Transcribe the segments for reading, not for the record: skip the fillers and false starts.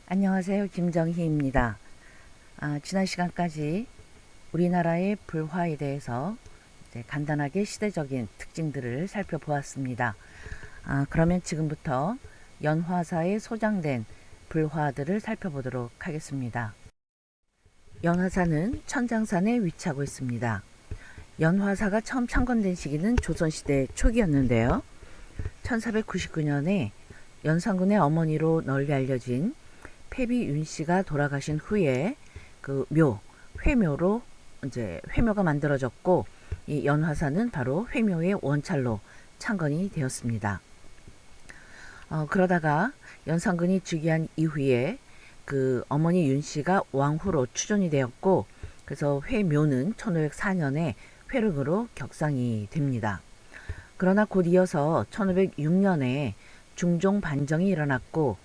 안녕하세요. 김정희입니다. 지난 시간까지 우리나라의 불화에 대해서 이제 간단하게 시대적인 특징들을 살펴보았습니다. 그러면 지금부터 연화사에 소장된 불화들을 살펴보도록 하겠습니다. 연화사는 천장산에 위치하고 있습니다. 연화사가 처음 창건된 시기는 조선시대 초기였는데요. 1499년에 연산군의 어머니로 널리 알려진 패비 윤씨가 돌아가신 후에 그 회묘로 이제 회묘가 만들어졌고, 이 연화사는 바로 회묘의 원찰로 창건이 되었습니다. 그러다가 연산군이 즉위한 이후에 그 어머니 윤씨가 왕후로 추존이 되었고, 그래서 회묘는 1504년에 회릉으로 격상이 됩니다. 그러나 곧 이어서 1506년에 중종 반정이 일어났고,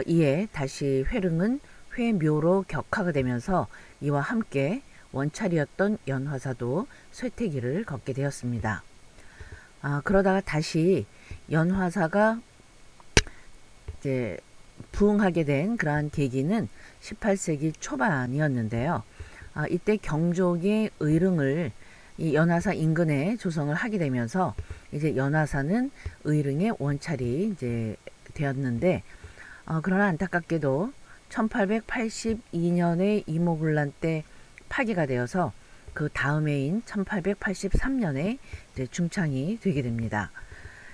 이에 다시 회릉은 회묘로 격화가 되면서 이와 함께 원찰이었던 연화사도 쇠퇴기를 걷게 되었습니다. 그러다가 다시 연화사가 이제 부흥하게 된 그러한 계기는 18세기 초반이었는데요. 이때 경족의 의릉을 이 연화사 인근에 조성을 하게 되면서 이제 연화사는 의릉의 원찰이 이제 되었는데, 그러나 안타깝게도 1882년에 이모군란 때 파기가 되어서 그 다음 해인 1883년에 이제 중창이 되게 됩니다.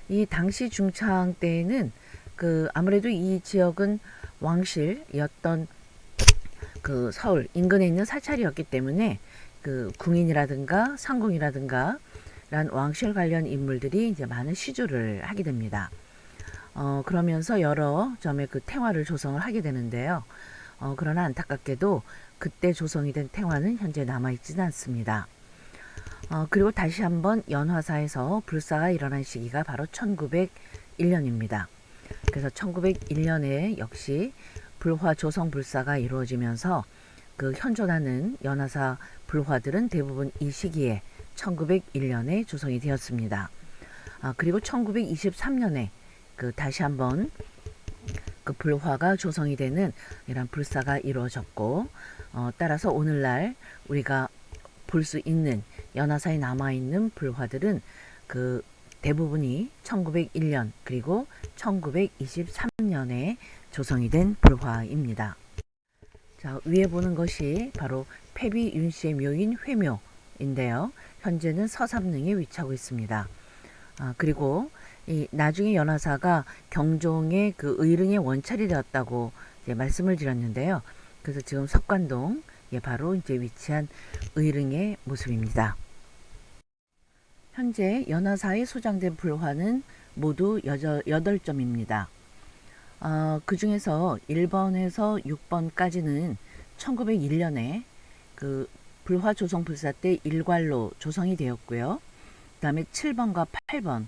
이 당시 중창 때에는 아무래도 이 지역은 왕실이었던 그 서울 인근에 있는 사찰이었기 때문에 그 궁인이라든가 상궁이라든가 란 왕실 관련 인물들이 이제 많은 시주를 하게 됩니다. 그러면서 여러 점의 그 탱화를 조성을 하게 되는데요. 그러나 안타깝게도 그때 조성이 된 탱화는 현재 남아있지는 않습니다. 그리고 다시 한번 연화사에서 불사가 일어난 시기가 바로 1901년입니다. 그래서 1901년에 역시 불화 조성 불사가 이루어지면서 그 현존하는 연화사 불화들은 대부분 이 시기에 1901년에 조성이 되었습니다. 그리고 1923년에 다시 한번 그 불화가 조성이 되는 이런 불사가 이루어졌고, 따라서 오늘날 우리가 볼 수 있는 연화사에 남아있는 불화들은 그 대부분이 1901년 그리고 1923년에 조성이 된 불화입니다. 자, 위에 보는 것이 바로 패비 윤씨의 묘인 회묘인데요. 현재는 서삼릉에 위치하고 있습니다. 그리고 이 나중에 연화사가 경종의 그 의릉의 원찰이 되었다고 이제 말씀을 드렸는데요. 그래서 지금 석관동 바로 이제 위치한 의릉의 모습입니다. 현재 연화사에 소장된 불화는 모두 8점입니다. 그 중에서 1번에서 6번까지는 1901년에 그 불화 조성 불사 때 일괄로 조성이 되었고요. 그 다음에 7번과 8번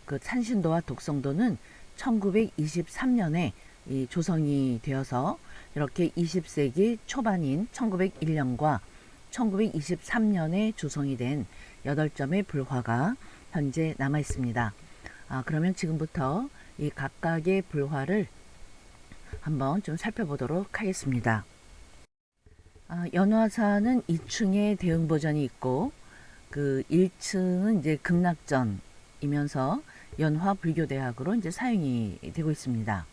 그 산신도와 독성도는 1923년에 이 조성이 되어서 이렇게 20세기 초반인 1901년과 1923년에 조성이 된 8점의 불화가 현재 남아 있습니다. 그러면 지금부터 이 각각의 불화를 한번 좀 살펴보도록 하겠습니다. 연화사는 2층에 대흥보전이 있고, 그 1층은 이제 극락전이면서 연화불교대학으로 이제 사용이 되고 있습니다.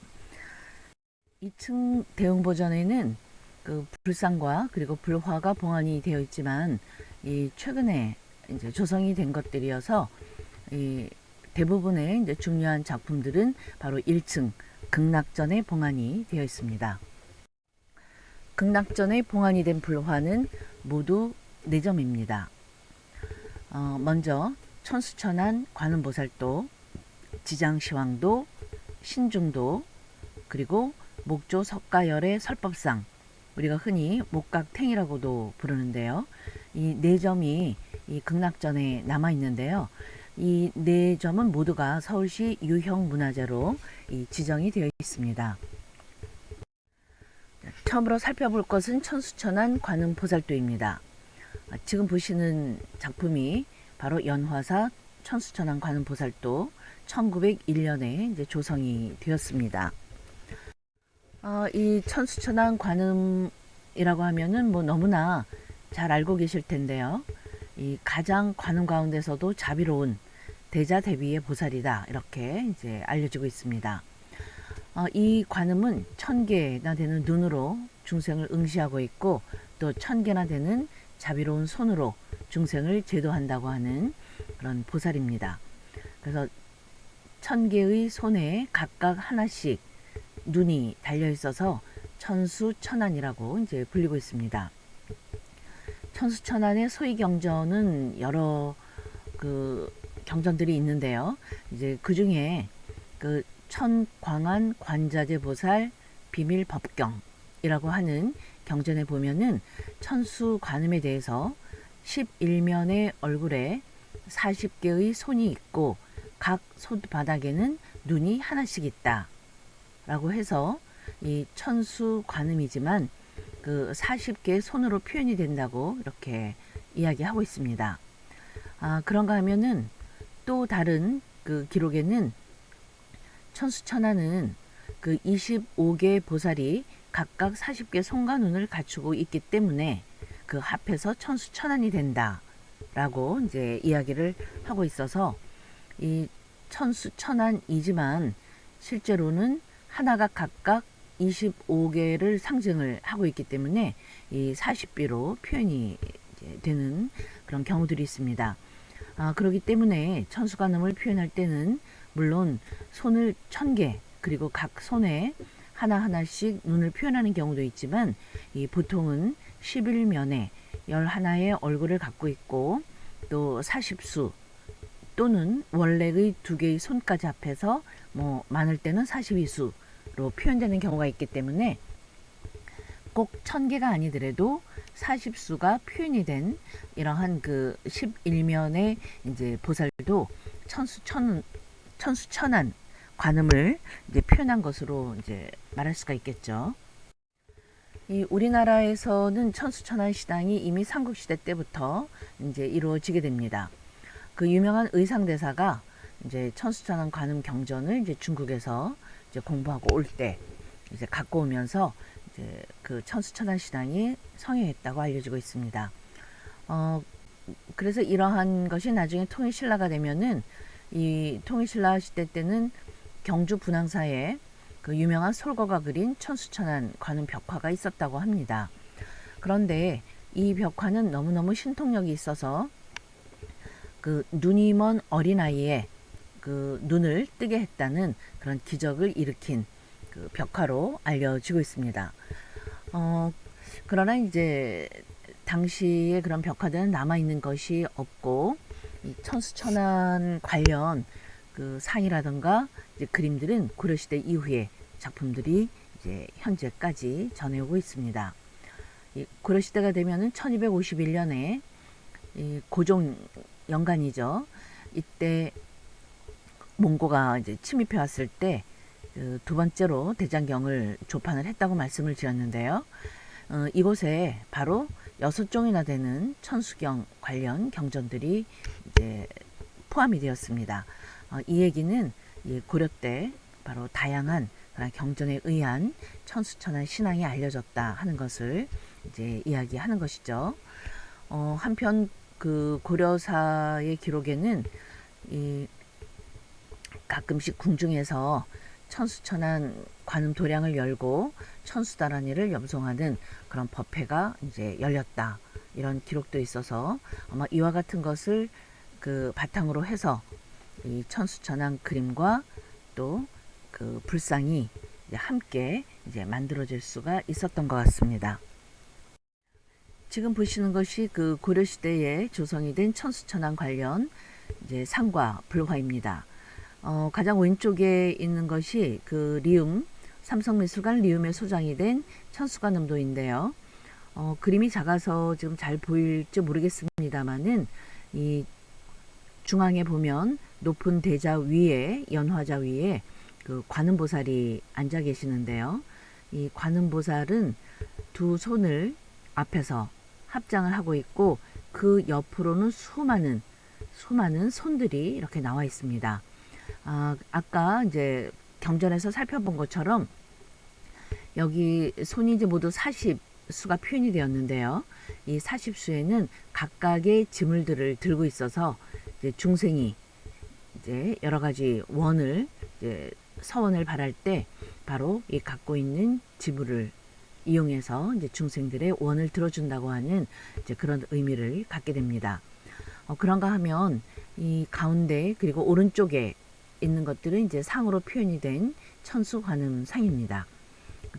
2층 대흥보전에는 그 불상과 그리고 불화가 봉안이 되어 있지만, 이 최근에 이제 조성이 된 것들이어서 이 대부분의 이제 중요한 작품들은 바로 1층 극락전에 봉안이 되어 있습니다. 극락전에 봉안이 된 불화는 모두 4점입니다. 먼저 천수천안 관음보살도, 지장시황도, 신중도, 그리고 목조 석가열의 설법상, 우리가 흔히 목각탱이라고도 부르는데요. 이 4점이 이 극락전에 남아 있는데요. 이 4점은 모두가 서울시 유형문화재로 지정이 되어 있습니다. 처음으로 살펴볼 것은 천수천안 관음보살도입니다. 지금 보시는 작품이 바로 연화사 천수천안 관음보살도 1901년에 이제 조성이 되었습니다. 이 천수천안 관음이라고 하면은 뭐 너무나 잘 알고 계실 텐데요. 이 가장 관음 가운데서도 자비로운 대자대비의 보살이다, 이렇게 이제 알려지고 있습니다. 이 관음은 1000개나 되는 눈으로 중생을 응시하고 있고, 또 1000개나 되는 자비로운 손으로 중생을 제도한다고 하는 그런 보살입니다. 그래서 1000개의 손에 각각 하나씩 눈이 달려 있어서 천수천안이라고 이제 불리고 있습니다. 천수천안의 소위 경전은 여러 그 경전들이 있는데요. 이제 그 중에 그 천광안 관자재 보살 비밀 법경이라고 하는 경전에 보면은 천수 관음에 대해서 11면의 얼굴에 40개의 손이 있고 각 손바닥에는 눈이 하나씩 있다 라고 해서 이 천수 관음이지만 그 40개의 손으로 표현이 된다고 이렇게 이야기하고 있습니다. 그런가 하면은 또 다른 그 기록에는 천수천안은 그 25개 보살이 각각 40개 손과 눈을 갖추고 있기 때문에 그 합해서 천수천안이 된다 라고 이제 이야기를 하고 있어서, 이 천수천안이지만 실제로는 하나가 각각 25개를 상징을 하고 있기 때문에 이 40비로 표현이 되는 그런 경우들이 있습니다. 그렇기 때문에 천수관음을 표현할 때는 물론 손을 1000개 그리고 각 손에 하나하나씩 눈을 표현하는 경우도 있지만, 이 보통은 11면에 11의 얼굴을 갖고 있고 또 40수 또는 원래의 2개의 손까지 합해서 뭐 많을 때는 42수로 표현되는 경우가 있기 때문에 꼭 1000개가 아니더라도 40수가 표현이 된 이러한 그 11면의 이제 보살도 천수천안 관음을 이제 표현한 것으로 이제 말할 수가 있겠죠. 이 우리나라에서는 천수천안 시당이 이미 삼국시대 때부터 이제 이루어지게 됩니다. 그 유명한 의상대사가 이제 천수천안 관음 경전을 이제 중국에서 이제 공부하고 올 때 이제 갖고 오면서 이제 그 천수천안 시당이 성행했다고 알려지고 있습니다. 그래서 이러한 것이 나중에 통일신라가 되면은, 이 통일신라 시대 때는 경주 분황사에 그 유명한 솔거가 그린 천수천안 관음 벽화가 있었다고 합니다. 그런데 이 벽화는 너무너무 신통력이 있어서 그 눈이 먼 어린아이의 그 눈을 뜨게 했다는 그런 기적을 일으킨 그 벽화로 알려지고 있습니다. 그러나 이제 당시에 그런 벽화들은 남아있는 것이 없고, 이 천수천안 관련 그 상이라든가 이제 그림들은 고려시대 이후에 작품들이 이제 현재까지 전해오고 있습니다. 이 고려시대가 되면은 1251년에 이 고종 연간이죠. 이때 몽고가 이제 침입해 왔을 때 그 두 번째로 대장경을 조판을 했다고 말씀을 드렸는데요. 이곳에 바로 6종이나 되는 천수경 관련 경전들이 이제 포함이 되었습니다. 이 얘기는 고려 때 바로 다양한 경전에 의한 천수천안 신앙이 알려졌다 하는 것을 이제 이야기하는 것이죠. 한편 그 고려사의 기록에는 이 가끔씩 궁중에서 천수천안 관음 도량을 열고 천수다란이를 염송하는 그런 법회가 이제 열렸다, 이런 기록도 있어서 아마 이와 같은 것을 그 바탕으로 해서 이 천수천안 그림과 또 그 불상이 이제 함께 이제 만들어질 수가 있었던 것 같습니다. 지금 보시는 것이 그 고려시대에 조성이 된 천수천안 관련 이제 상과 불화입니다. 가장 왼쪽에 있는 것이 그 리움, 삼성미술관 리움에 소장이 된 천수관음도인데요. 그림이 작아서 지금 잘 보일지 모르겠습니다만은, 이 중앙에 보면 높은 대자 위에, 연화자 위에 그 관음보살이 앉아 계시는데요. 이 관음보살은 두 손을 앞에서 합장을 하고 있고, 그 옆으로는 수많은 손들이 이렇게 나와 있습니다. 아까 이제 경전에서 살펴본 것처럼 여기 손이 이제 모두 40수가 표현이 되었는데요. 이 40수에는 각각의 지물들을 들고 있어서 이제 중생이 이제 여러 가지 원을 이제 서원을 바랄 때 바로 이 갖고 있는 지물을 이용해서 이제 중생들의 원을 들어준다고 하는 이제 그런 의미를 갖게 됩니다. 그런가 하면 이 가운데 그리고 오른쪽에 있는 것들은 이제 상으로 표현이 된 천수관음상입니다.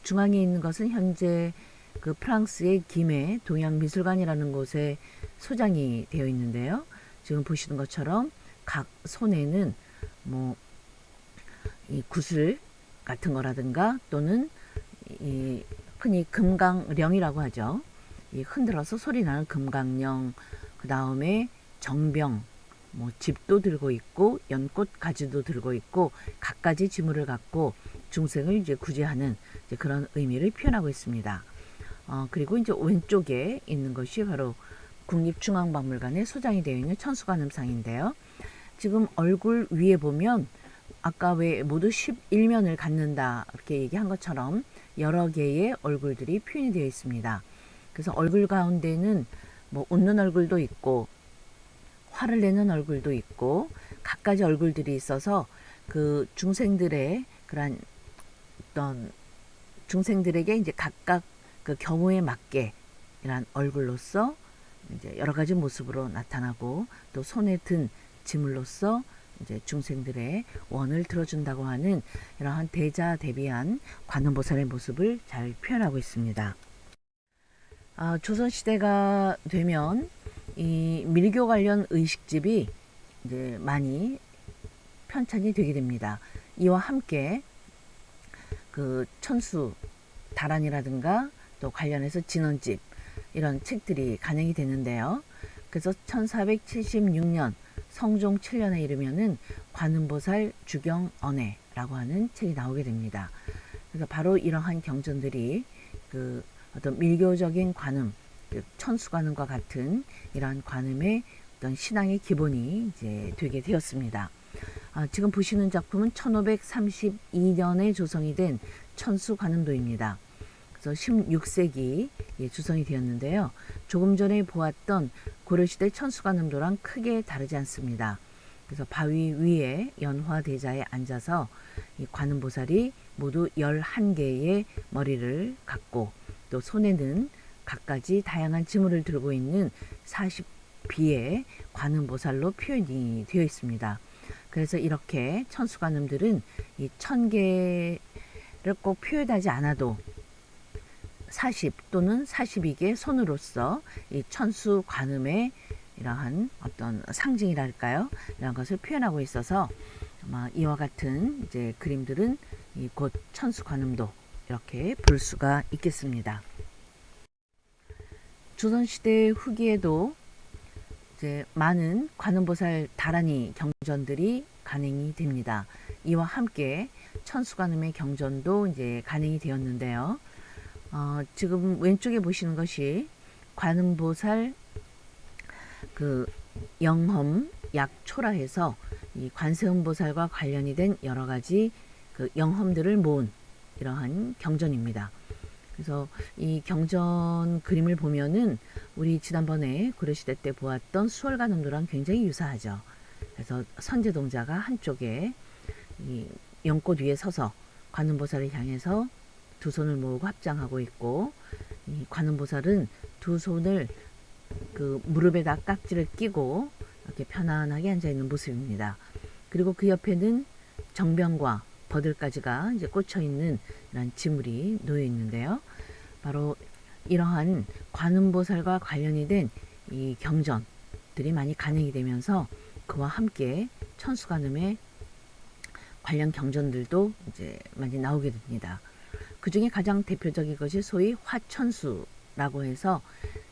중앙에 있는 것은 현재 그 프랑스의 김해 동양미술관이라는 곳에 소장이 되어 있는데요. 지금 보시는 것처럼 각 손에는 뭐 이 구슬 같은 거라든가 또는 이 흔히 금강령이라고 하죠. 이 흔들어서 소리 나는 금강령, 그 다음에 정병, 뭐 집도 들고 있고 연꽃 가지도 들고 있고 갖가지 지물을 갖고 중생을 이제 구제하는 이제 그런 의미를 표현하고 있습니다. 그리고 이제 왼쪽에 있는 것이 바로 국립중앙박물관에 소장이 되어 있는 천수관음상인데요. 지금 얼굴 위에 보면 아까 왜 모두 11면을 갖는다 이렇게 얘기한 것처럼 여러 개의 얼굴들이 표현이 되어 있습니다. 그래서 얼굴 가운데는 뭐 웃는 얼굴도 있고 화를 내는 얼굴도 있고 갖가지 얼굴들이 있어서 그 중생들의 그런 어떤 중생들에게 이제 각각 그 경우에 맞게 이런 얼굴로서 이제 여러 가지 모습으로 나타나고 또 손에 든 지물로서 이제 중생들의 원을 들어준다고 하는 이러한 대자대비한 관음보살의 모습을 잘 표현하고 있습니다. 조선시대가 되면 이 밀교 관련 의식집이 이제 많이 편찬이 되게 됩니다. 이와 함께 그 천수 다란이라든가 또 관련해서 진언집 이런 책들이 간행이 되는데요. 그래서 1476년 성종 7년에 이르면은 관음보살 주경언해라고 하는 책이 나오게 됩니다. 그래서 바로 이러한 경전들이 그 어떤 밀교적인 관음, 천수관음과 같은 이러한 관음의 어떤 신앙의 기본이 이제 되게 되었습니다. 지금 보시는 작품은 1532년에 조성이 된 천수관음도입니다. 그래서 16세기 조성이 되었는데요. 조금 전에 보았던 고려시대 천수관음도랑 크게 다르지 않습니다. 그래서 바위 위에 연화대자에 앉아서 이 관음보살이 모두 11개의 머리를 갖고 또 손에는 갖가지 다양한 지물을 들고 있는 40비의 관음보살로 표현이 되어 있습니다. 그래서 이렇게 천수관음들은 이 1000개를 꼭 표현하지 않아도 40 또는 42개 손으로서 이 천수관음의 이러한 어떤 상징이랄까요? 이런 것을 표현하고 있어서 아마 이와 같은 이제 그림들은 이 곧 천수관음도 이렇게 볼 수가 있겠습니다. 조선시대 후기에도 이제 많은 관음보살 다란이 경전들이 간행이 됩니다. 이와 함께 천수관음의 경전도 이제 간행이 되었는데요. 지금 왼쪽에 보시는 것이 관음보살 그 영험 약초라 해서 이 관세음보살과 관련이 된 여러 가지 그 영험들을 모은 이러한 경전입니다. 그래서 이 경전 그림을 보면은 우리 지난번에 고려시대 때 보았던 수월관음도랑 굉장히 유사하죠. 그래서 선제동자가 한쪽에 이 연꽃 위에 서서 관음보살을 향해서 두 손을 모으고 합장하고 있고, 이 관음보살은 두 손을 그 무릎에다 깍지를 끼고 이렇게 편안하게 앉아 있는 모습입니다. 그리고 그 옆에는 정병과 버들가지가 이제 꽂혀 있는 이런 지물이 놓여 있는데요. 바로 이러한 관음보살과 관련이 된 이 경전들이 많이 간행이 되면서 그와 함께 천수관음의 관련 경전들도 이제 많이 나오게 됩니다. 그 중에 가장 대표적인 것이 소위 화천수라고 해서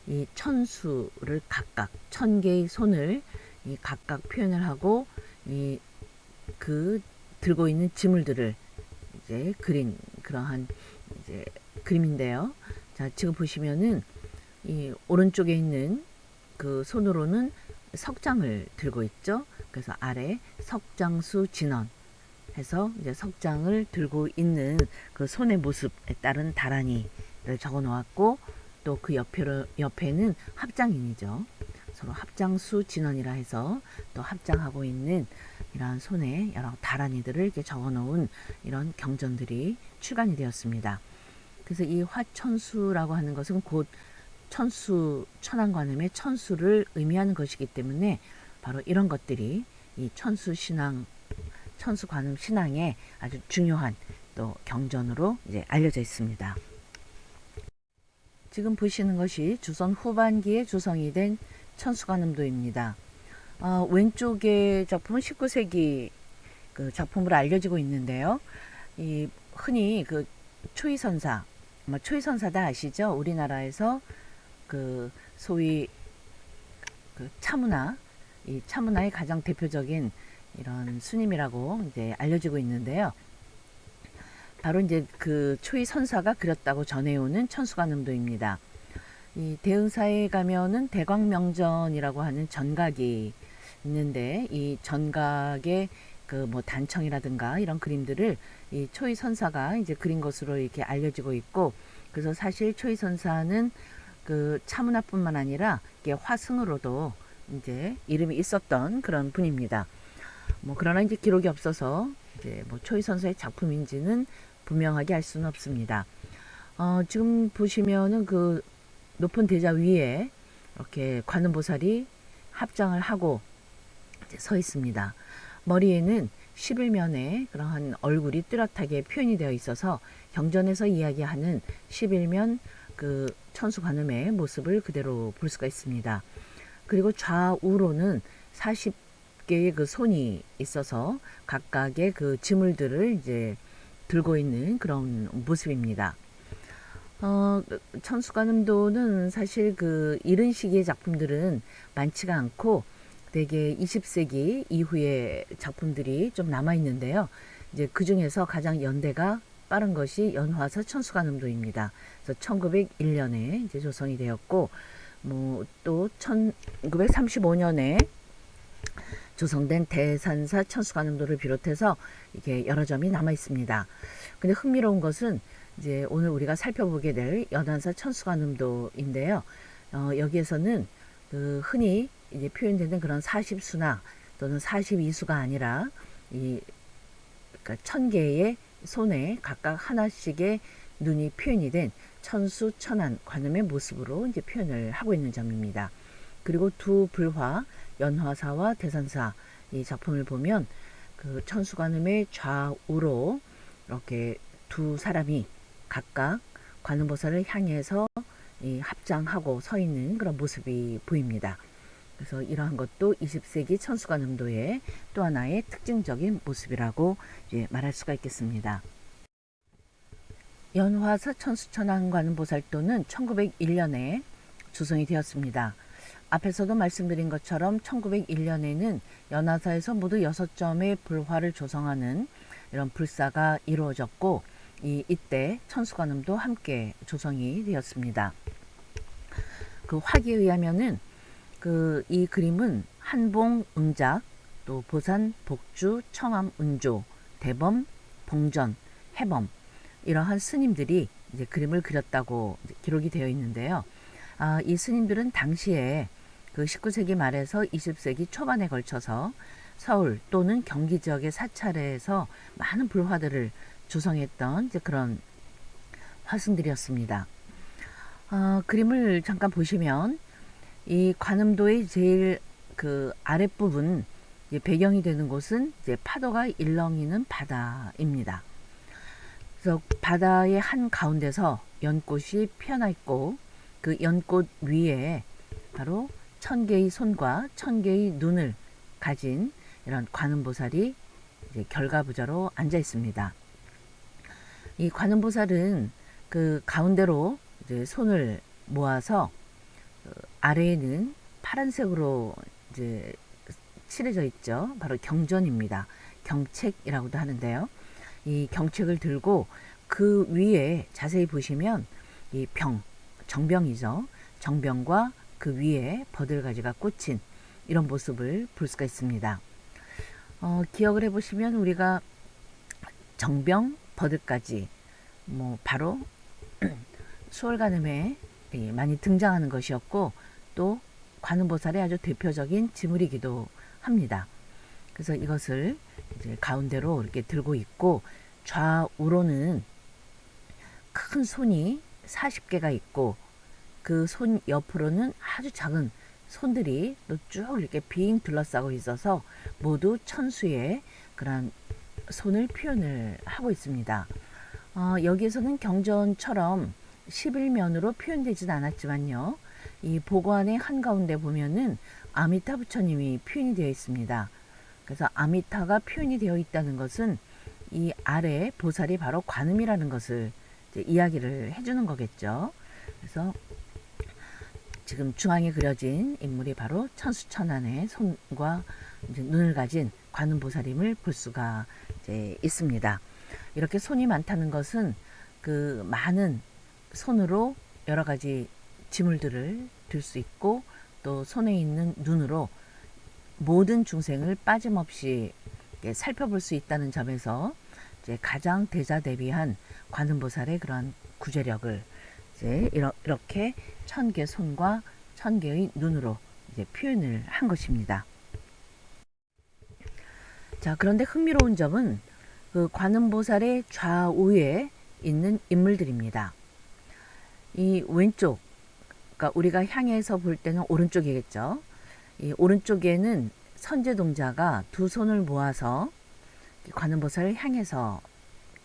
이 천수를 각각 1000개의 손을 이 각각 표현을 하고 이 그 들고 있는 지물들을 이제 그린 그러한 이제 그림인데요. 자, 지금 보시면은 이 오른쪽에 있는 그 손으로는 석장을 들고 있죠. 그래서 아래 석장수 진언, 해서 이제 석장을 들고 있는 그 손의 모습에 따른 다란이를 적어 놓았고, 또 그 옆에는 합장인이죠. 서로 합장수 진원이라 해서 또 합장하고 있는 이러한 손에 여러 다란이들을 이렇게 적어 놓은 이런 경전들이 출간이 되었습니다. 그래서 이 화천수라고 하는 것은 곧 천수, 천안관음의 천수를 의미하는 것이기 때문에 바로 이런 것들이 이 천수신앙, 천수관음 신앙의 아주 중요한 또 경전으로 이제 알려져 있습니다. 지금 보시는 것이 조선 후반기에 조성이 된 천수관음도입니다. 왼쪽의 작품은 19세기 그 작품으로 알려지고 있는데요. 이 흔히 그 초이선사, 초이선사다 아시죠? 우리나라에서 그 소위 그 차문화, 이 차문화의 가장 대표적인 이런 스님이라고 이제 알려지고 있는데요. 바로 이제 그 초이선사가 그렸다고 전해오는 천수관음도입니다. 이 대흥사에 가면은 대광명전이라고 하는 전각이 있는데, 이 전각의 그 뭐 단청이라든가 이런 그림들을 이 초이선사가 이제 그린 것으로 이렇게 알려지고 있고, 그래서 사실 초이선사는 그 차문화뿐만 아니라 이게 화승으로도 이제 이름이 있었던 그런 분입니다. 뭐 그러나 이제 기록이 없어서 이제 뭐 초이선사의 작품인지는 분명하게 알 수는 없습니다. 지금 보시면은 그 높은 대자 위에 이렇게 관음보살이 합장을 하고 이제 서 있습니다. 머리에는 11면의 그러한 얼굴이 뚜렷하게 표현이 되어 있어서 경전에서 이야기하는 11면 그 천수관음의 모습을 그대로 볼 수가 있습니다. 그리고 좌우로는 40개의 그 손이 있어서 각각의 그 지물들을 이제 들고 있는 그런 모습입니다. 천수관음도는 사실 그 이른 시기의 작품들은 많지가 않고 대개 20세기 이후의 작품들이 좀 남아 있는데요. 이제 그 중에서 가장 연대가 빠른 것이 연화서 천수관음도입니다. 그래서 1901년에 이제 조성이 되었고, 뭐 또 1935년에 조성된 대산사 천수관음도를 비롯해서 이게 여러 점이 남아 있습니다. 근데 흥미로운 것은 이제 오늘 우리가 살펴보게 될 연안사 천수관음도인데요. 여기에서는 그 흔히 이제 표현되는 그런 40수나 또는 42수가 아니라 이 그러니까 1000개의 손에 각각 하나씩의 눈이 표현이 된 천수 천안 관음의 모습으로 이제 표현을 하고 있는 점입니다. 그리고 두 불화 연화사와 대산사 이 작품을 보면 그 천수관음의 좌우로 이렇게 두 사람이 각각 관음보살을 향해서 이 합장하고 서 있는 그런 모습이 보입니다. 그래서 이러한 것도 20세기 천수관음도의 또 하나의 특징적인 모습이라고 이제 말할 수가 있겠습니다. 연화사 천수천안관음보살도는 1901년에 조성이 되었습니다. 앞에서도 말씀드린 것처럼 1901년에는 연화사에서 모두 6점의 불화를 조성하는 이런 불사가 이루어졌고, 이때 천수관음도 함께 조성이 되었습니다. 그 화기에 의하면은 이 그림은 한봉, 응작, 또 보산, 복주, 청암, 운조, 대범, 봉전, 해범 이러한 스님들이 이제 그림을 그렸다고 기록이 되어 있는데요. 이 스님들은 당시에 그 19세기 말에서 20세기 초반에 걸쳐서 서울 또는 경기 지역의 사찰에서 많은 불화들을 조성했던 이제 그런 화승들이었습니다. 그림을 잠깐 보시면 이 관음도의 제일 그 아랫부분 배경이 되는 곳은 이제 파도가 일렁이는 바다입니다. 그래서 바다의 한 가운데서 연꽃이 피어나 있고, 그 연꽃 위에 바로 1000개의 손과 1000개의 눈을 가진 이런 관음보살이 이제 결과부자로 앉아 있습니다. 이 관음보살은 그 가운데로 이제 손을 모아서 아래에는 파란색으로 이제 칠해져 있죠. 바로 경전입니다. 경책이라고도 하는데요. 이 경책을 들고 그 위에 자세히 보시면 이 정병이죠. 정병과 그 위에 버들가지가 꽂힌 이런 모습을 볼 수가 있습니다. 기억을 해보시면 우리가 정병, 버드까지 뭐 바로 수월간음에 많이 등장하는 것이었고, 또 관음보살의 아주 대표적인 지물이기도 합니다. 그래서 이것을 이제 가운데로 이렇게 들고 있고, 좌우로는 큰 손이 40개가 있고, 그 손 옆으로는 아주 작은 손들이 또 쭉 이렇게 빙 둘러싸고 있어서 모두 천수의 그런 손을 표현을 하고 있습니다. 여기에서는 경전처럼 11면으로 표현되진 않았지만요, 이 보관의 한가운데 보면은 아미타 부처님이 표현이 되어 있습니다. 그래서 아미타가 표현이 되어 있다는 것은 이 아래 보살이 바로 관음이라는 것을 이제 이야기를 해주는 거겠죠. 그래서 지금 중앙에 그려진 인물이 바로 천수천안의 손과 이제 눈을 가진 관음보살임을 볼 수가 이제 있습니다. 이렇게 손이 많다는 것은 그 많은 손으로 여러 가지 지물들을 들 수 있고, 또 손에 있는 눈으로 모든 중생을 빠짐없이 살펴볼 수 있다는 점에서 이제 가장 대자대비한 관음보살의 그런 구제력을 이제 이렇게 1000개 손과 1000개의 눈으로 이제 표현을 한 것입니다. 자, 그런데 흥미로운 점은 그 관음보살의 좌우에 있는 인물들입니다. 이 왼쪽, 그러니까 우리가 향해서 볼 때는 오른쪽이겠죠. 이 오른쪽에는 선제동자가 두 손을 모아서 관음보살을 향해서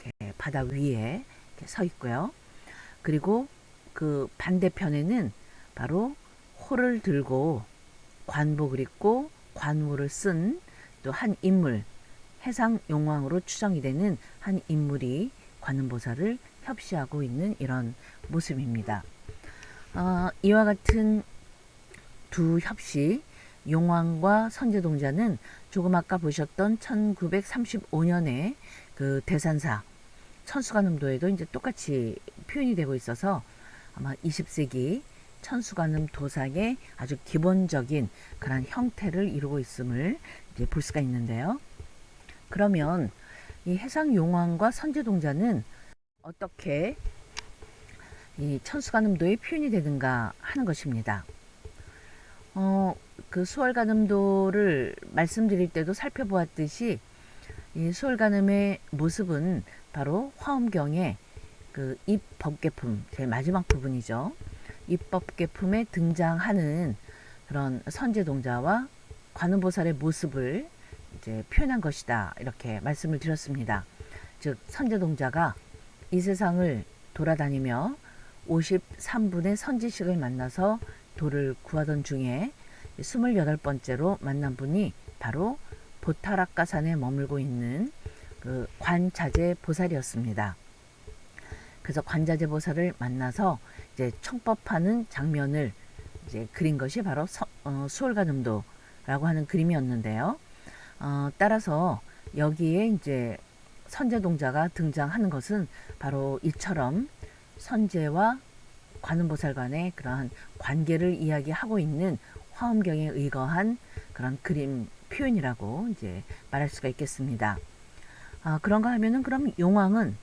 이렇게 바다 위에 이렇게 서 있고요. 그리고 그 반대편에는 바로 호를 들고 관복을 입고 관우를 쓴 또 한 인물, 해상용왕으로 추정이 되는 한 인물이 관음보살을 협시하고 있는 이런 모습입니다. 이와 같은 두 협시, 용왕과 선제동자는 조금 아까 보셨던 1935년에 그 대산사 천수관음도에도 이제 똑같이 표현이 되고 있어서 아마 20세기 천수관음 도상의 아주 기본적인 그런 형태를 이루고 있음을 이제 볼 수가 있는데요. 그러면 이 해상용왕과 선제동자는 어떻게 이 천수관음도에 표현이 되는가 하는 것입니다. 그 수월관음도를 말씀드릴 때도 살펴보았듯이 이 수월관음의 모습은 바로 화엄경의 그 입법계품, 제일 마지막 부분이죠. 입법계품에 등장하는 그런 선제동자와 관음보살의 모습을 이제 표현한 것이다, 이렇게 말씀을 드렸습니다. 즉 선제동자가 이 세상을 돌아다니며 53분의 선지식을 만나서 도를 구하던 중에 28번째로 만난 분이 바로 보타락가산에 머물고 있는 그 관자재 보살이었습니다. 그래서 관자재 보살을 만나서 이제 청법하는 장면을 이제 그린 것이 바로 수월관음도라고 하는 그림이었는데요. 따라서 여기에 이제 선제동자가 등장하는 것은 바로 이처럼 선제와 관음보살 간의 그러한 관계를 이야기하고 있는 화엄경에 의거한 그런 그림 표현이라고 이제 말할 수가 있겠습니다. 그런가 하면은 그럼 용왕은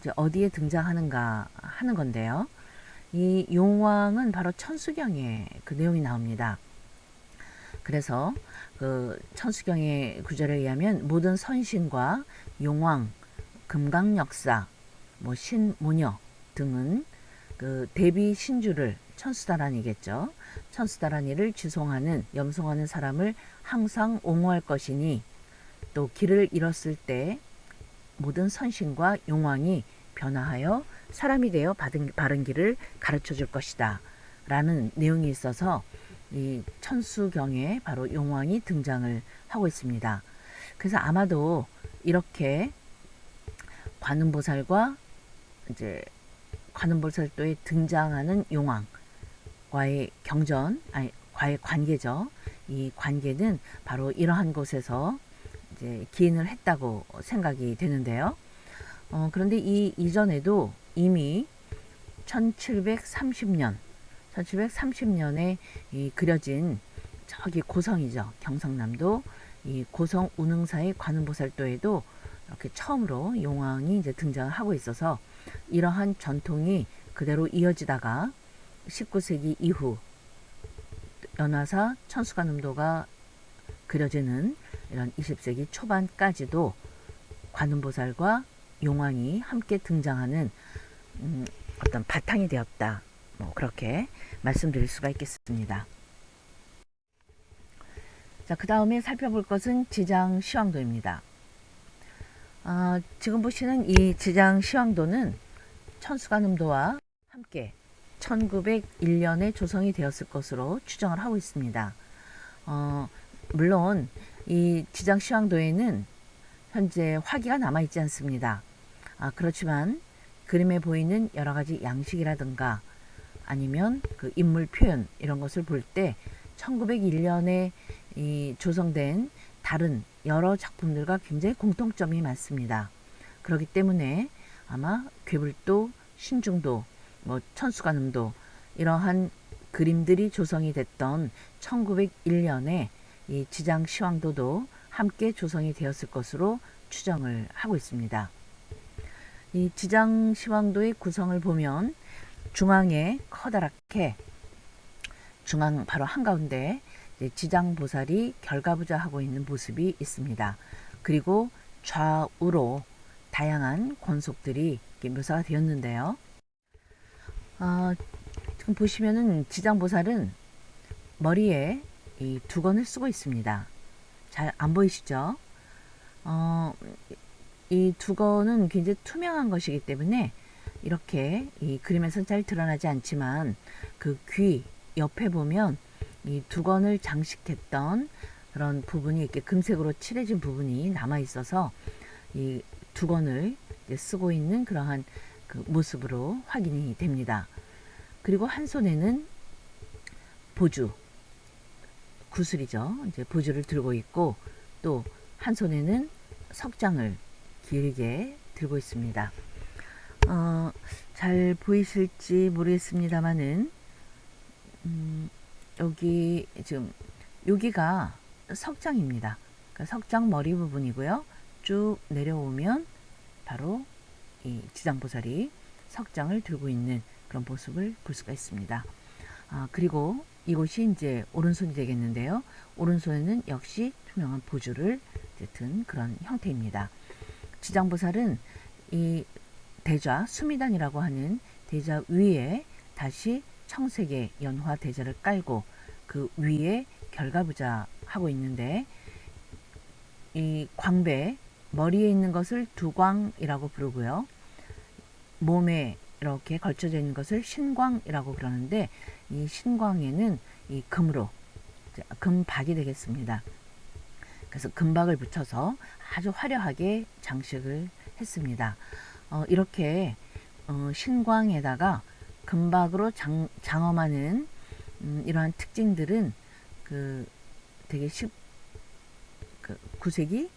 이제 어디에 등장하는가 하는 건데요. 이 용왕은 바로 천수경에 그 내용이 나옵니다. 그래서 그 천수경의 구절에 의하면 모든 선신과 용왕, 금강역사, 뭐 신모녀 등은 그 대비 신주를, 천수다란이겠죠. 천수다란이를 지송하는, 염송하는 사람을 항상 옹호할 것이니, 또 길을 잃었을 때 모든 선신과 용왕이 변화하여 사람이 되어 바른 길을 가르쳐 줄 것이다 라는 내용이 있어서 이 천수경에 바로 용왕이 등장을 하고 있습니다. 그래서 아마도 이렇게 관음보살과 이제 관음보살도에 등장하는 용왕과의 과의 관계죠. 이 관계는 바로 이러한 곳에서 이제 기인을 했다고 생각이 되는데요. 그런데 이 이전에도 이미 1730년에 이 그려진 저기 고성이죠. 경상남도 이 고성 운흥사의 관음보살도에도 이렇게 처음으로 용왕이 이제 등장을 하고 있어서 이러한 전통이 그대로 이어지다가 19세기 이후 연화사 천수관음도가 그려지는 이런 20세기 초반까지도 관음보살과 용왕이 함께 등장하는 어떤 바탕이 되었다. 뭐 그렇게 말씀드릴 수가 있겠습니다. 자, 그 다음에 살펴볼 것은 지장 시황도입니다. 지금 보시는 이 지장 시황도는 천수관음도와 함께 1901년에 조성이 되었을 것으로 추정을 하고 있습니다. 물론 이 지장 시황도에는 현재 화기가 남아있지 않습니다. 그렇지만 그림에 보이는 여러 가지 양식이라든가 아니면 그 인물 표현 이런 것을 볼 때 1901년에 이 조성된 다른 여러 작품들과 굉장히 공통점이 많습니다. 그렇기 때문에 아마 괴불도, 신중도, 뭐 천수관음도 이러한 그림들이 조성이 됐던 1901년에 이 지장 시황도도 함께 조성이 되었을 것으로 추정을 하고 있습니다. 이 지장 시황도의 구성을 보면 중앙에 커다랗게 중앙 바로 한가운데 지장보살이 결가부좌하고 있는 모습이 있습니다. 그리고 좌우로 다양한 권속들이 묘사가 되었는데요. 지금 보시면은 지장보살은 머리에 이 두건을 쓰고 있습니다. 잘 안 보이시죠? 이 두건은 굉장히 투명한 것이기 때문에 이렇게 이 그림에서는 잘 드러나지 않지만 그 귀 옆에 보면 이 두건을 장식했던 그런 부분이 이렇게 금색으로 칠해진 부분이 남아 있어서 이 두건을 쓰고 있는 그러한 그 모습으로 확인이 됩니다. 그리고 한 손에는 보주, 구슬이죠. 이제 보주를 들고 있고 또 한 손에는 석장을 길게 들고 있습니다. 잘 보이실지 모르겠습니다만은 여기 지금 여기가 석장입니다. 그러니까 석장 머리 부분이고요. 쭉 내려오면 바로 이 지장보살이 석장을 들고 있는 그런 모습을 볼 수가 있습니다. 그리고 이곳이 이제 오른손이 되겠는데요. 오른손에는 역시 투명한 보주를 든 그런 형태입니다. 지장보살은 이 대좌 수미단이라고 하는 대좌 위에 다시 청색의 연화 대좌를 깔고 그 위에 결가부좌 하고 있는데 이 광배 머리에 있는 것을 두광이라고 부르고요. 몸에 이렇게 걸쳐져 있는 것을 신광이라고 그러는데 이 신광에는 이 금으로 금박이 되겠습니다. 그래서 금박을 붙여서 아주 화려하게 장식을 했습니다. 이렇게 신광에다가 금박으로 장엄하는 이러한 특징들은 그 되게 19세기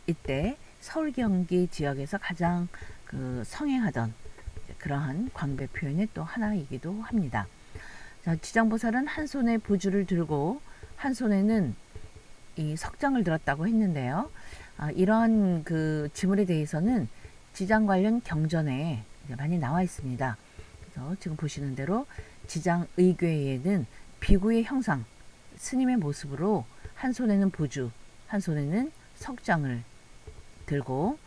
이때 서울 경기 지역에서 가장 그 성행하던 그러한 광배 표현의 또 하나이기도 합니다. 자, 지장보살은 한 손에 보주를 들고 한 손에는 이 석장을 들었다고 했는데요. 이러한 그 지물에 대해서는 지장 관련 경전에 많이 나와 있습니다. 그래서 지금 보시는 대로 지장 의궤에는 비구의 형상, 스님의 모습으로 한 손에는 보주, 한 손에는 석장을 들고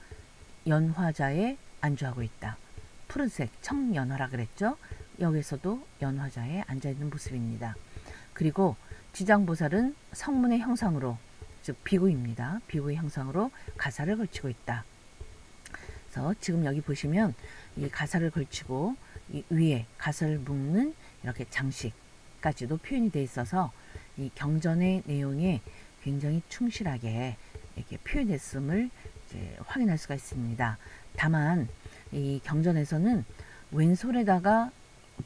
연화자에 안주하고 있다. 푸른색 청연화라 그랬죠. 여기서도 연화자에 앉아있는 모습입니다. 그리고 지장보살은 성문의 형상으로, 즉 비구입니다. 비구의 형상으로 가사를 걸치고 있다. 그래서 지금 여기 보시면 이 가사를 걸치고 이 위에 가사를 묶는 이렇게 장식까지도 표현이 되어 있어서 이 경전의 내용에 굉장히 충실하게 이렇게 표현했음을 이제 확인할 수가 있습니다. 다만 이 경전에서는 왼손에다가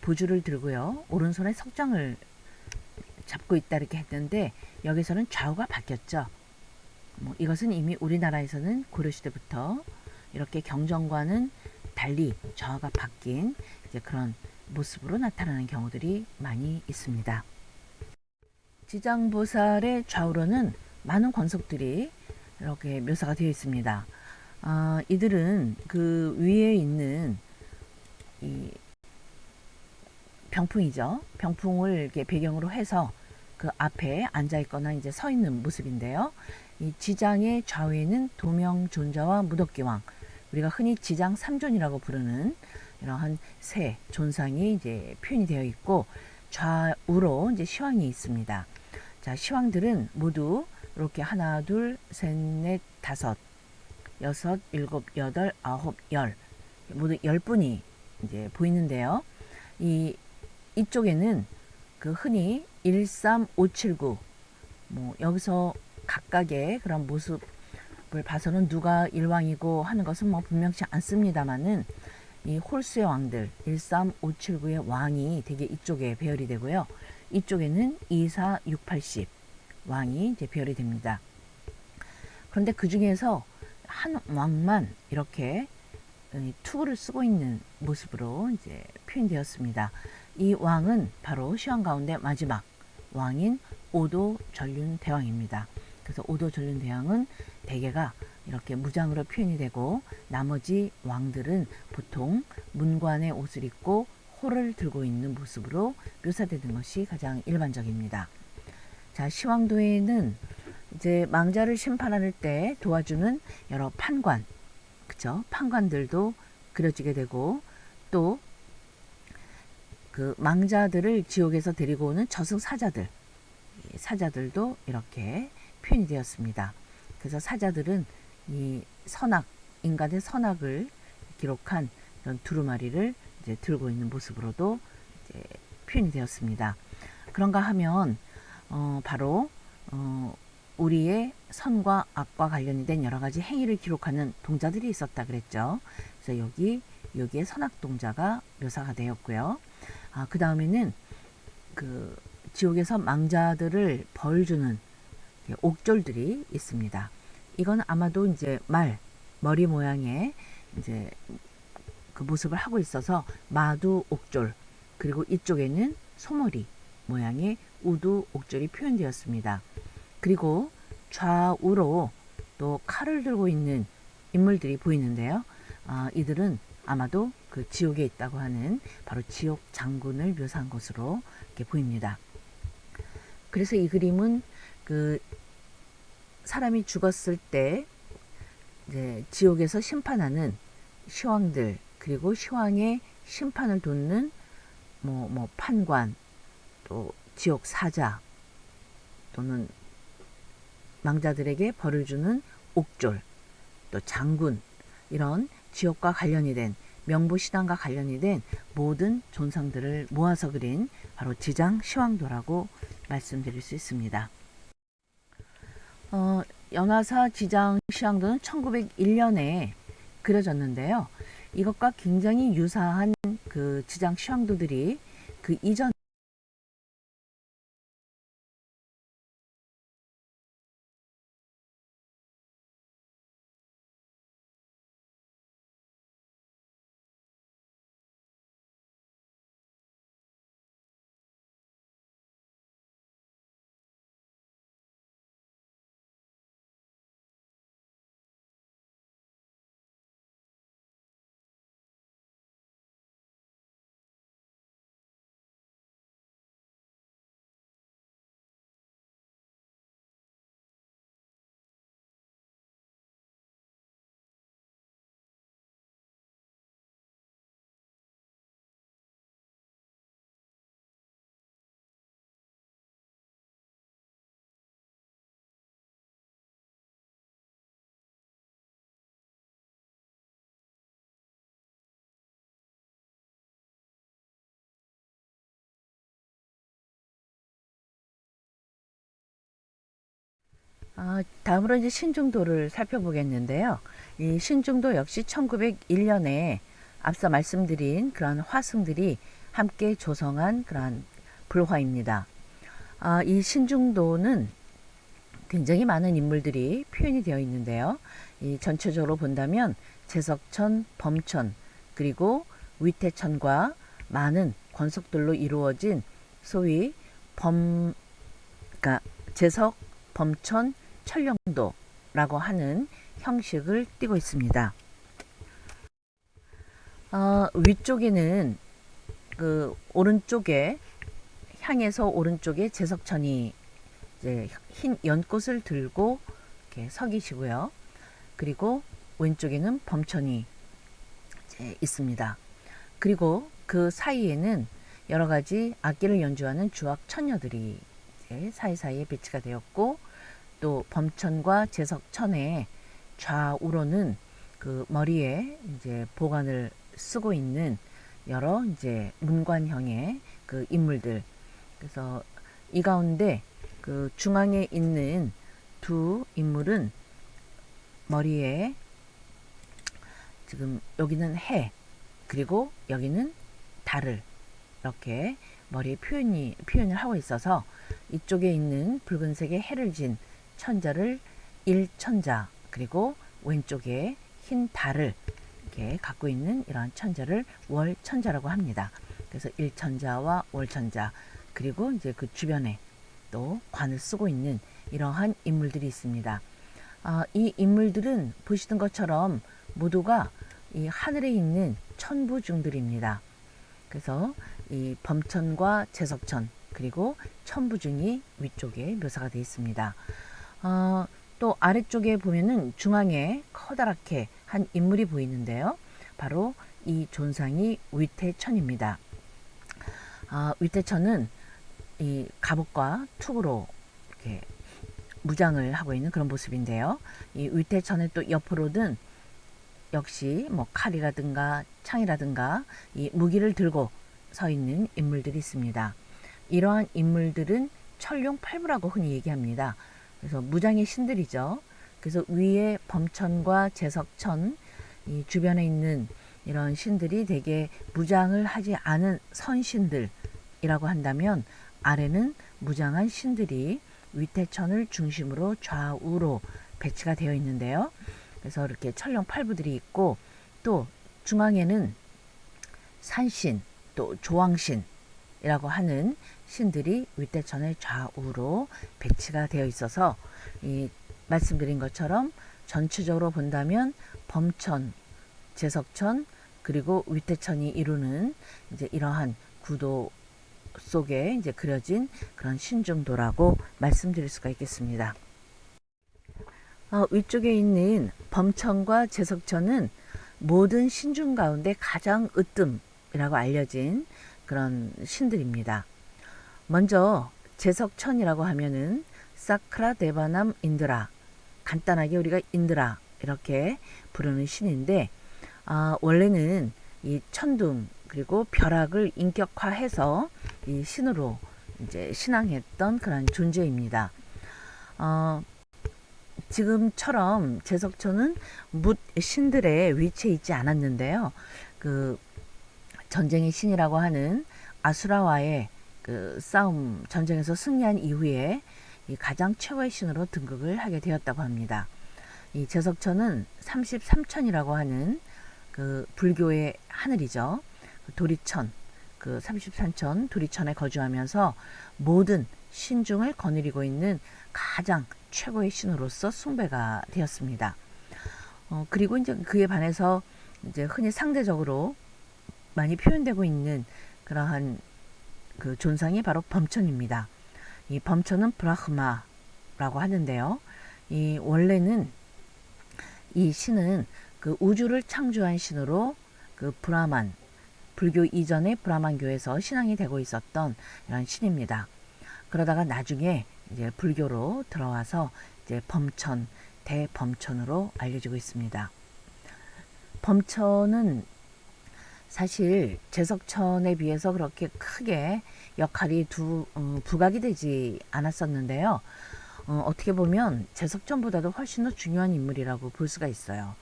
보주를 들고요, 오른손에 석장을 잡고 있다 이렇게 했는데 여기서는 좌우가 바뀌었죠. 이것은 이미 우리나라에서는 고려시대부터 이렇게 경전과는 달리 좌우가 바뀐 이제 그런 모습으로 나타나는 경우들이 많이 있습니다. 지장보살의 좌우로는 많은 권속들이 이렇게 묘사가 되어 있습니다. 이들은 그 위에 있는 이 병풍이죠. 병풍을 이렇게 배경으로 해서 그 앞에 앉아 있거나 이제 서 있는 모습인데요. 이 지장의 좌우에는 도명존자와 무덕기왕, 우리가 흔히 지장 삼존이라고 부르는 이러한 세 존상이 이제 표현이 되어 있고, 좌우로 이제 시황이 있습니다. 자, 시황들은 모두 이렇게 하나, 둘, 셋, 넷, 다섯, 여섯, 일곱, 여덟, 아홉, 열, 모두 10분이 이제 보이는데요. 이쪽에는 그 흔히 13579, 뭐 여기서 각각의 그런 모습을 봐서는 누가 일왕이고 하는 것은 뭐 분명치 않습니다만은, 이 홀수의 왕들 13579의 왕이 되게 이쪽에 배열이 되고요. 이쪽에는 24680 왕이 이제 배열이 됩니다. 그런데 그 중에서 한 왕만 이렇게 투구를 쓰고 있는 모습으로 이제 표현되었습니다. 이 왕은 바로 시황 가운데 마지막 왕인 오도전륜대왕입니다. 그래서 오도전륜대왕은 대개가 이렇게 무장으로 표현이 되고, 나머지 왕들은 보통 문관의 옷을 입고 호를 들고 있는 모습으로 묘사되는 것이 가장 일반적입니다. 자, 시황도에는 이제 망자를 심판할 때 도와주는 여러 판관, 그쵸? 판관들도 그려지게 되고, 또 그 망자들을 지옥에서 데리고 오는 저승사자들, 사자들도 이렇게 표현이 되었습니다. 그래서 사자들은 이 선악, 인간의 선악을 기록한 이런 두루마리를 이제 들고 있는 모습으로도 이제 표현이 되었습니다. 그런가 하면 바로 우리의 선과 악과 관련이 된 여러 가지 행위를 기록하는 동자들이 있었다 그랬죠. 그래서 여기에 선악 동자가 묘사가 되었고요. 그 다음에는 그 지옥에서 망자들을 벌 주는 옥졸들이 있습니다. 이건 아마도 이제 머리 모양의 이제 그 모습을 하고 있어서 마두 옥졸, 그리고 이쪽에는 소머리 모양의 우두 옥졸이 표현되었습니다. 그리고 좌우로 또 칼을 들고 있는 인물들이 보이는데요. 이들은 아마도 그 지옥에 있다고 하는 바로 지옥 장군을 묘사한 것으로 이렇게 보입니다. 그래서 이 그림은 그 사람이 죽었을 때 이제 지옥에서 심판하는 시황들, 그리고 시황의 심판을 돕는 뭐 판관, 또 지옥 사자, 또는 망자들에게 벌을 주는 옥졸, 또 장군, 이런 지옥과 관련이 된, 명부신앙과 관련이 된 모든 존상들을 모아서 그린 바로 지장 시황도라고 말씀드릴 수 있습니다. 연화사 지장 시황도는 1901년에 그려졌는데요. 이것과 굉장히 유사한 그 지장 시황도들이 그 이전 다음으로 이제 신중도를 살펴보겠는데요. 이 신중도 역시 1901년에 앞서 말씀드린 그런 화승들이 함께 조성한 그런 불화입니다. 이 신중도는 굉장히 많은 인물들이 표현이 되어 있는데요. 이 전체적으로 본다면 제석천, 범천, 그리고 위태천과 많은 권속들로 이루어진 소위 그러니까 제석, 범천, 천령도라고 하는 형식을 띠고 있습니다. 위쪽에는 그 오른쪽에 향해서 오른쪽에 제석천이 이제 흰 연꽃을 들고 이렇게 서 계시고요. 그리고 왼쪽에는 범천이 이제 있습니다. 그리고 그 사이에는 여러 가지 악기를 연주하는 주악 처녀들이 이제 사이사이에 배치가 되었고, 또 범천과 제석천의 좌우로는 그 머리에 이제 보관을 쓰고 있는 여러 이제 문관형의 그 인물들. 그래서 이 가운데 그 중앙에 있는 두 인물은 머리에 지금 여기는 해, 그리고 여기는 달을 이렇게 머리에 표현을 하고 있어서 이쪽에 있는 붉은색의 해를 진 천자를 일천자, 그리고 왼쪽에 흰 달을 이렇게 갖고 있는 이러한 천자를 월천자라고 합니다. 그래서 일천자와 월천자, 그리고 이제 그 주변에 또 관을 쓰고 있는 이러한 인물들이 있습니다. 이 인물들은 보시는 것처럼 모두가 이 하늘에 있는 천부중들입니다. 그래서 이 범천과 제석천, 그리고 천부중이 위쪽에 묘사가 되어 있습니다. 또 아래쪽에 보면은 중앙에 커다랗게 한 인물이 보이는데요. 바로 이 존상이 위태천입니다. 위태천은 이 갑옷과 투구로 이렇게 무장을 하고 있는 그런 모습인데요. 이 위태천의 또 옆으로는 역시 뭐 칼이라든가 창이라든가 이 무기를 들고 서 있는 인물들이 있습니다. 이러한 인물들은 천룡팔부라고 흔히 얘기합니다. 그래서 무장의 신들이죠. 그래서 위에 범천과 제석천, 이 주변에 있는 이런 신들이 대개 무장을 하지 않은 선신들이라고 한다면, 아래는 무장한 신들이 위태천을 중심으로 좌우로 배치가 되어 있는데요. 그래서 이렇게 천룡팔부들이 있고, 또 중앙에는 산신, 또 조왕신이라고 하는 신들이 위태천의 좌우로 배치가 되어 있어서, 이 말씀드린 것처럼 전체적으로 본다면 범천, 제석천, 그리고 위태천이 이루는 이제 이러한 구도 속에 이제 그려진 그런 신중도라고 말씀드릴 수가 있겠습니다. 위쪽에 있는 범천과 제석천은 모든 신중 가운데 가장 으뜸이라고 알려진 그런 신들입니다. 먼저 제석천이라고 하면은 사크라 데바남 인드라, 간단하게 우리가 인드라 이렇게 부르는 신인데, 원래는 이 천둥 그리고 벼락을 인격화해서 이 신으로 이제 신앙했던 그런 존재입니다. 지금처럼 제석천은 뭇 신들의 위치에 있지 않았는데요. 그 전쟁의 신이라고 하는 아수라와의 그 싸움 전쟁에서 승리한 이후에 이 가장 최고의 신으로 등극을 하게 되었다고 합니다. 이 제석천은 33천이라고 하는 그 불교의 하늘이죠. 도리천, 그 33천 도리천에 거주하면서 모든 신중을 거느리고 있는 가장 최고의 신으로서 숭배가 되었습니다. 그리고 이제 그에 반해서 이제 흔히 상대적으로 많이 표현되고 있는 그러한 그 존상이 바로 범천입니다. 이 범천은 브라흐마라고 하는데요. 이 원래는 이 신은 그 우주를 창조한 신으로 그 브라만, 불교 이전의 브라만교에서 신앙이 되고 있었던 이런 신입니다. 그러다가 나중에 이제 불교로 들어와서 이제 범천, 대범천으로 알려지고 있습니다. 범천은 사실 제석천에 비해서 그렇게 크게 역할이 부각이 되지 않았었는데요. 어떻게 보면 제석천보다도 훨씬 더 중요한 인물이라고 볼 수가 있어요.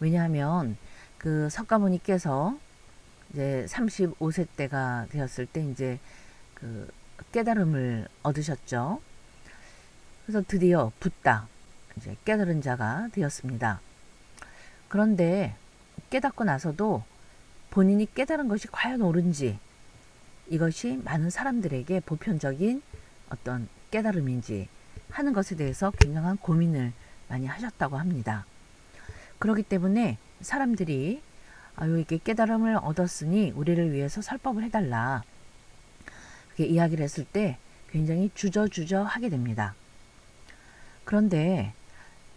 왜냐하면 그 석가모니께서 이제 35세 때가 되었을 때 이제 그 깨달음을 얻으셨죠. 그래서 드디어 붓다, 이제 깨달은 자가 되었습니다. 그런데 깨닫고 나서도 본인이 깨달은 것이 과연 옳은지, 이것이 많은 사람들에게 보편적인 어떤 깨달음인지 하는 것에 대해서 굉장한 고민을 많이 하셨다고 합니다. 그렇기 때문에 사람들이 아유 이게 깨달음을 얻었으니 우리를 위해서 설법을 해달라 그렇게 이야기를 했을 때 굉장히 주저주저 하게 됩니다. 그런데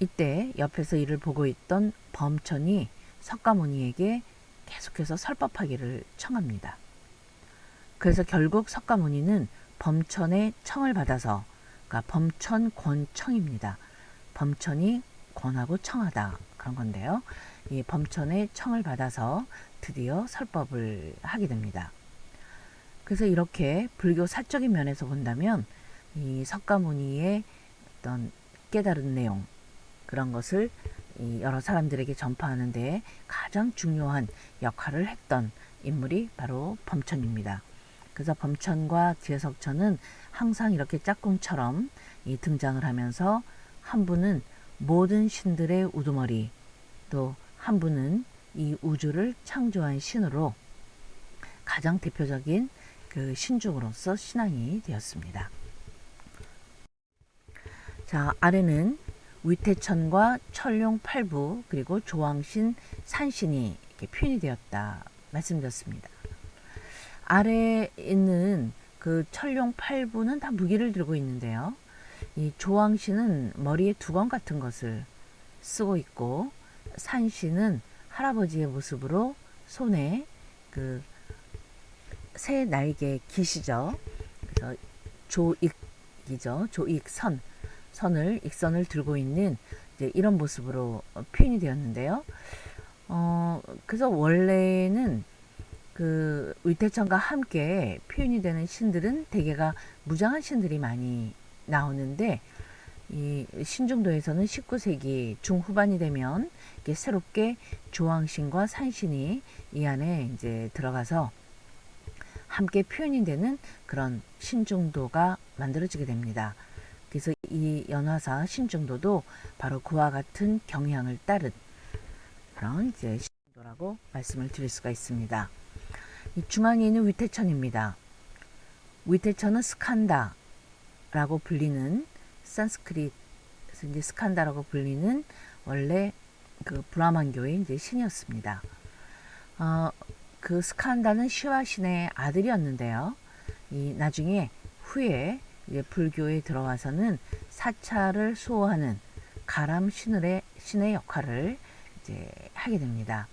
이때 옆에서 이를 보고 있던 범천이 석가모니에게 계속해서 설법하기를 청합니다. 그래서 결국 석가모니는 범천의 청을 받아서, 그러니까 범천권청입니다. 범천이 권하고 청하다 그런 건데요. 이 범천의 청을 받아서 드디어 설법을 하게 됩니다. 그래서 이렇게 불교 사적인 면에서 본다면 이 석가모니의 어떤 깨달은 내용 그런 것을 여러 사람들에게 전파하는 데 가장 중요한 역할을 했던 인물이 바로 범천입니다. 그래서 범천과 지혜석천은 항상 이렇게 짝꿍처럼 등장을 하면서 한 분은 모든 신들의 우두머리, 또 한 분은 이 우주를 창조한 신으로 가장 대표적인 그 신중으로서 신앙이 되었습니다. 자, 아래는 위태천과 천룡팔부 그리고 조왕신, 산신이 이렇게 표현이 되었다 말씀드렸습니다. 아래에 있는 그 천룡팔부는 다 무기를 들고 있는데요. 이 조왕신은 머리에 두건 같은 것을 쓰고 있고, 산신은 할아버지의 모습으로 손에 그 새 날개 깃이죠. 그래서 조익이죠. 조익선을 익선을 들고 있는 이제 이런 모습으로 표현이 되었는데요. 그래서 원래는 그 위태천과 함께 표현이 되는 신들은 대개가 무장한 신들이 많이 나오는데, 이 신중도에서는 19세기 중후반이 되면 이렇게 새롭게 조왕신과 산신이 이 안에 이제 들어가서 함께 표현이 되는 그런 신중도가 만들어지게 됩니다. 그래서 이 연화사 신중도도 바로 그와 같은 경향을 따른 그런 이제 신중도라고 말씀을 드릴 수가 있습니다. 이 중앙에 있는 위태천입니다. 위태천은 스칸다라고 불리는 산스크릿에서 이제 스칸다라고 불리는 원래 그 브라만교의 이제 신이었습니다. 그 스칸다는 시와 신의 아들이었는데요. 이 나중에 후에 이제 불교에 들어와서는 사찰을 수호하는 가람 신의 역할을 이제 하게 됩니다.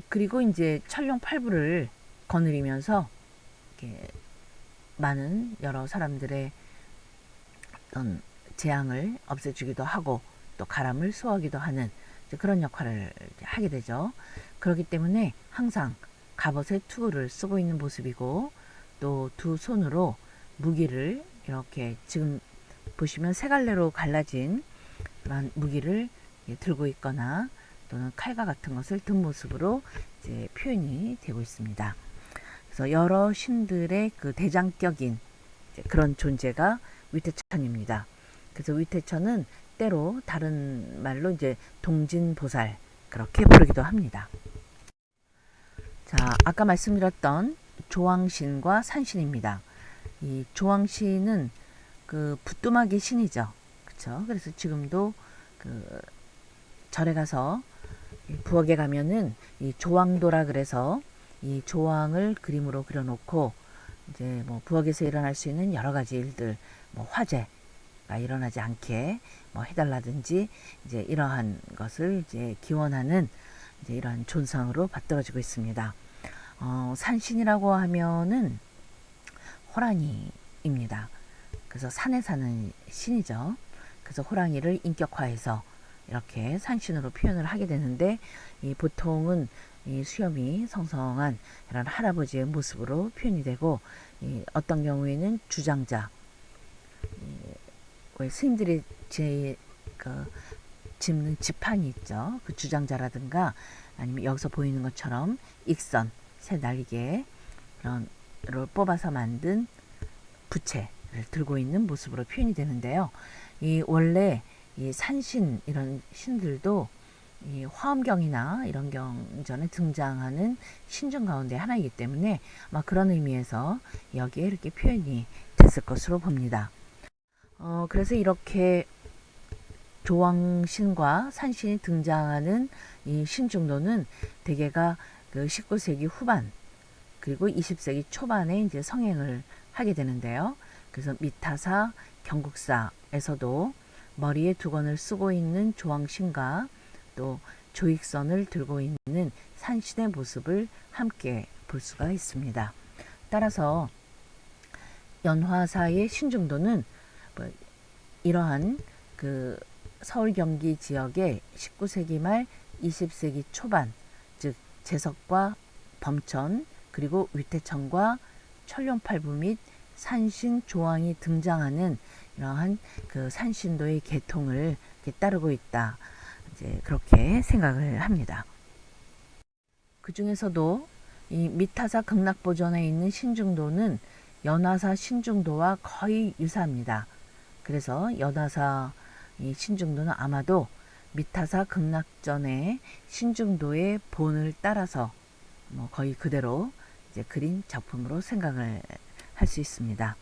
그리고 이제 천룡팔부를 거느리면서 이렇게 많은 여러 사람들의 어떤 재앙을 없애주기도 하고 또 가람을 수호하기도 하는 그런 역할을 하게 되죠. 그렇기 때문에 항상 갑옷에 투구를 쓰고 있는 모습이고, 또 두 손으로 무기를 이렇게 지금 보시면 세 갈래로 갈라진 그런 무기를 들고 있거나 또는 칼과 같은 것을 든 모습으로 이제 표현이 되고 있습니다. 그래서 여러 신들의 그 대장격인 그런 존재가 위태천입니다. 그래서 위태천은 때로 다른 말로 이제 동진보살 그렇게 부르기도 합니다. 자, 아까 말씀드렸던 조왕신과 산신입니다. 이 조왕신은 그 부뚜막의 신이죠. 그렇죠? 그래서 지금도 그 절에 가서 부엌에 가면은 이 조왕도라 그래서 이 조왕을 그림으로 그려놓고 이제 뭐 부엌에서 일어날 수 있는 여러 가지 일들, 뭐 화재가 일어나지 않게 뭐 해달라든지 이제 이러한 것을 이제 기원하는 이제 이러한 존상으로 받들어지고 있습니다. 산신이라고 하면은 호랑이입니다. 그래서 산에 사는 신이죠. 그래서 호랑이를 인격화해서 이렇게 산신으로 표현을 하게 되는데, 이 보통은 이 수염이 성성한 이런 할아버지의 모습으로 표현이 되고, 어떤 경우에는 주장자, 왜 스님들이 짚는 지판이 있죠. 그 주장자라든가 아니면 여기서 보이는 것처럼 익선, 새 날개 를 뽑아서 만든 부채를 들고 있는 모습으로 표현이 되는데요. 이 원래 이 산신 이런 신들도 이 화엄경이나 이런 경전에 등장하는 신중 가운데 하나이기 때문에 아마 그런 의미에서 여기에 이렇게 표현이 됐을 것으로 봅니다. 그래서 이렇게 조왕신과 산신이 등장하는 이 신중도는 대개가 그 19세기 후반 그리고 20세기 초반에 이제 성행을 하게 되는데요. 그래서 미타사, 경국사에서도 머리에 두건을 쓰고 있는 조왕신과 또 조익선을 들고 있는 산신의 모습을 함께 볼 수가 있습니다. 따라서 연화사의 신중도는 이러한 그 서울 경기 지역의 19세기 말 20세기 초반, 즉 제석과 범천 그리고 위태천과 천룡팔부 및 산신 조왕이 등장하는 이러한 그 산신도의 계통을 따르고 있다. 이제 그렇게 생각을 합니다. 그 중에서도 이 미타사 극락보전에 있는 신중도는 연화사 신중도와 거의 유사합니다. 그래서 연화사 이 신중도는 아마도 미타사 극락전의 신중도의 본을 따라서 거의 그대로 이제 그린 작품으로 생각을 할 수 있습니다.